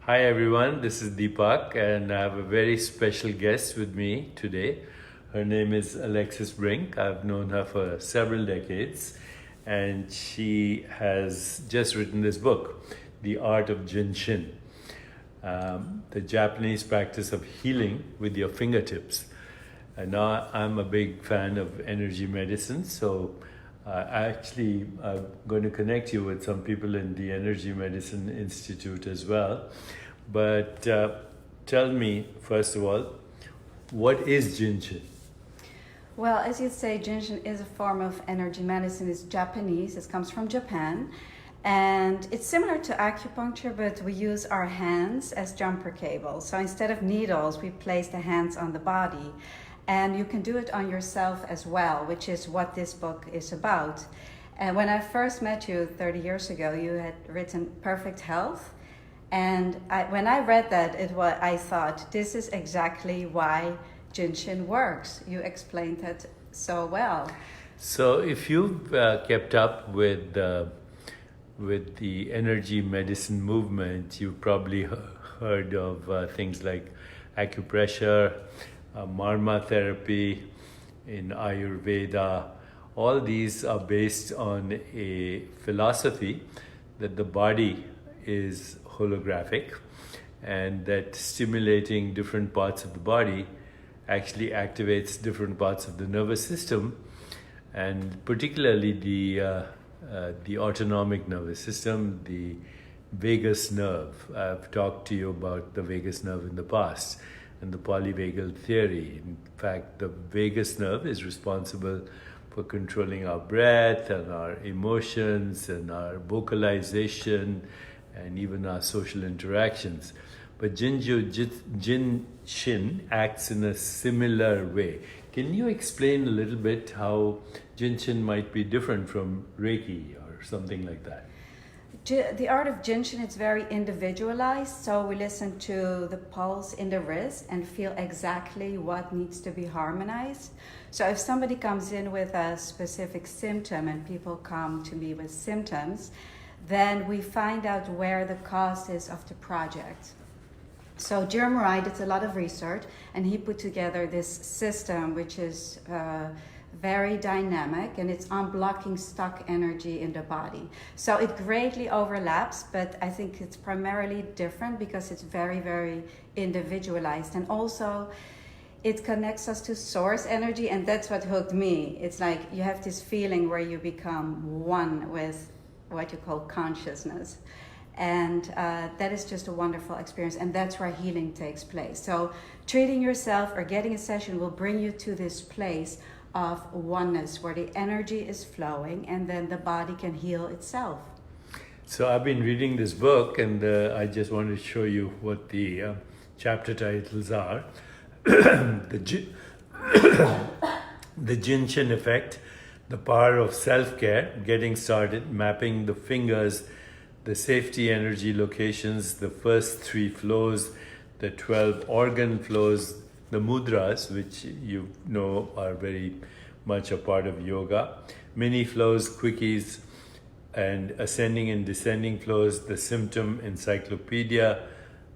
Hi everyone, this is Deepak and I have a very special guest with me today. Her name is Alexis Brink. I've known her for several decades and she has just written this book, The Art of Jin Shin, the Japanese practice of healing with your fingertips. And now I'm a big fan of energy medicine, so I'm going to connect you with some people in the Energy Medicine Institute as well. But tell me, first of all, what is Jin Shin? Well, as you say, Jin Shin is a form of energy medicine. It's Japanese, it comes from Japan. And it's similar to acupuncture, but we use our hands as jumper cables. So instead of needles, we place the hands on the body. And you can do it on yourself as well, which is what this book is about. And when I first met you 30 years ago, you had written Perfect Health. And when I read that, I thought, this is exactly why Jin Shin works. You explained it so well. So if you've kept up with the energy medicine movement, you've probably heard of things like acupressure, marma therapy in Ayurveda. All these are based on a philosophy that the body is holographic and that stimulating different parts of the body actually activates different parts of the nervous system, and particularly the autonomic nervous system, the vagus nerve. I've talked to you about the vagus nerve in the past and the polyvagal theory. In fact, the vagus nerve is responsible for controlling our breath and our emotions and our vocalization and even our social interactions. But Jin Shin acts in a similar way. Can you explain a little bit how Jin Shin might be different from Reiki or something like that? The art of Jin Shin is very individualized, so we listen to the pulse in the wrist and feel exactly what needs to be harmonized. So if somebody comes in with a specific symptom, and people come to me with symptoms, then we find out where the cause is of the project. So Jeremy Wright did a lot of research, and he put together this system which is very dynamic, and it's unblocking stuck energy in the body. So it greatly overlaps, but I think it's primarily different because it's very, very individualized. And also it connects us to source energy, and that's what hooked me. It's like you have this feeling where you become one with what you call consciousness. And that is just a wonderful experience, and that's where healing takes place. So treating yourself or getting a session will bring you to this place of oneness where the energy is flowing, and then the body can heal itself. So I've been reading this book, and I just wanted to show you what the chapter titles are. The Jin Shin effect, the power of self-care, getting started, mapping the fingers, the safety energy locations, the first 3 flows, the 12 organ flows, the mudras, which you know are very much a part of yoga, mini flows, quickies, and ascending and descending flows, the symptom encyclopedia,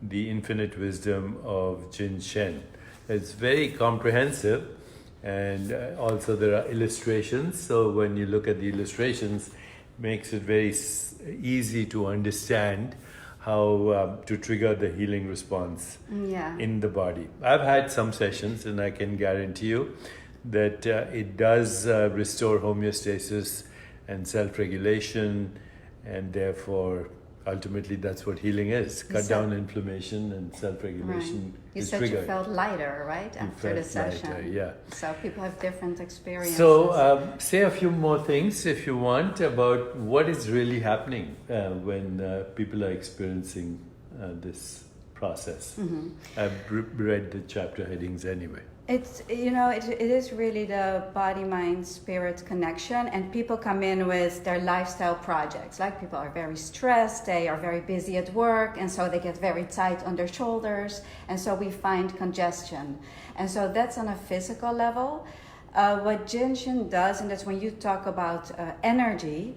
the infinite wisdom of Jin Shin. It's very comprehensive, and also there are illustrations. So when you look at the illustrations, it makes it very easy to understand how to trigger the healing response in the body. I've had some sessions, and I can guarantee you that it does restore homeostasis and self-regulation, and therefore ultimately that's what healing is. Cut down inflammation, and self-regulation You is said triggered. you felt lighter, right, after the session? Lighter, yeah. So people have different experiences. So say a few more things, if you want, about what is really happening when people are experiencing this process. Mm-hmm. I've read the chapter headings anyway. It's, it is really the body, mind, spirit connection, and people come in with their lifestyle projects. Like people are very stressed, they are very busy at work, and so they get very tight on their shoulders, and so we find congestion. And so that's on a physical level. What Jin Shin does, and that's when you talk about energy,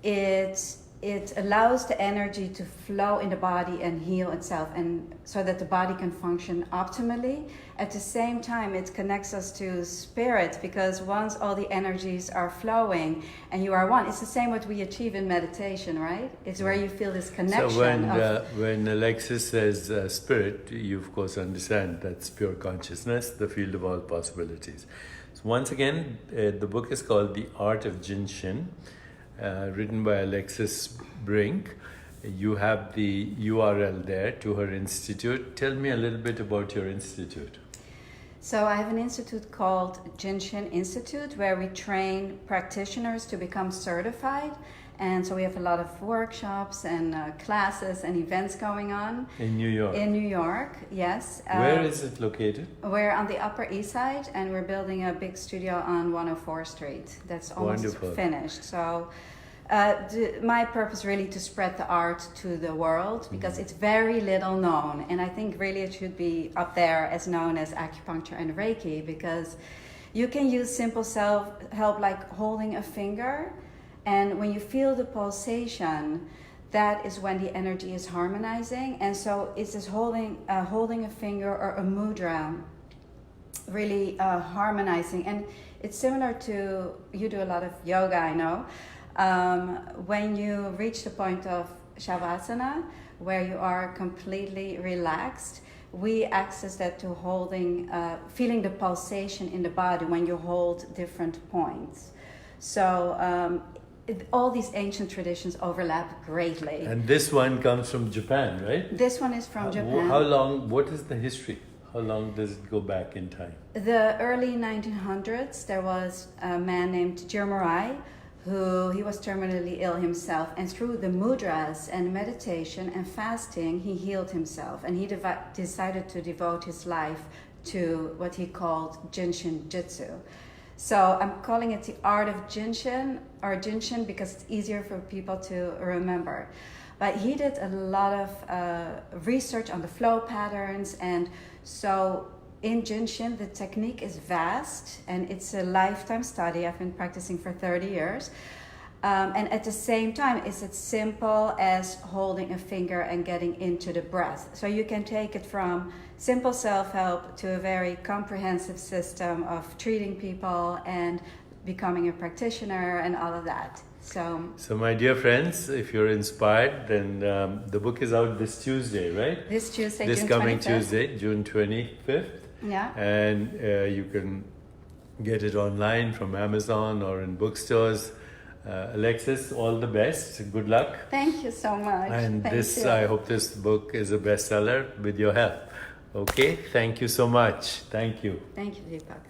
it's it allows the energy to flow in the body and heal itself, and so that the body can function optimally. At the same time, it connects us to spirit, because once all the energies are flowing and you are one, it's the same what we achieve in meditation, right? It's where you feel this connection. So when Alexis says spirit, you of course understand that's pure consciousness, the field of all possibilities. So once again, the book is called The Art of Jin Shin, written by Alexis Brink. You have the URL there to her institute. Tell me a little bit about your institute. So I have an institute called Jin Shin Institute, where we train practitioners to become certified. And so we have a lot of workshops and classes and events going on. In New York? In New York, yes. Where is it located? We're on the Upper East Side, and we're building a big studio on 104th Street. That's almost finished. So my purpose really to spread the art to the world, because it's very little known. And I think really it should be up there as known as acupuncture and Reiki, because you can use simple self-help like holding a finger. And when you feel the pulsation, that is when the energy is harmonizing. And so it's just holding a finger or a mudra, really harmonizing. And it's similar to, you do a lot of yoga, I know. When you reach the point of Shavasana, where you are completely relaxed, we access that to feeling the pulsation in the body when you hold different points. So all these ancient traditions overlap greatly. And this one comes from Japan, right? This one is from Japan. How long, what is the history? How long does it go back in time? The early 1900s, there was a man named Jirmurai, he was terminally ill himself, and through the mudras and meditation and fasting, he healed himself, and he decided to devote his life to what he called Jin Shin Jitsu. So I'm calling it the art of Jin Shin, or Jin Shin, because it's easier for people to remember. But he did a lot of research on the flow patterns, and so in Jin Shin, the technique is vast, and it's a lifetime study. I've been practicing for 30 years. And at the same time, it's as simple as holding a finger and getting into the breath. So you can take it from simple self-help to a very comprehensive system of treating people and becoming a practitioner and all of that. So my dear friends, if you're inspired, then the book is out this Tuesday, right? This Tuesday, This June coming 25th. Tuesday, June 25th. Yeah. And you can get it online from Amazon or in bookstores. Alexis, all the best. Good luck. Thank you so much. And Thank you. I hope this book is a bestseller with your help. Okay, thank you so much. Thank you. Thank you, Deepak.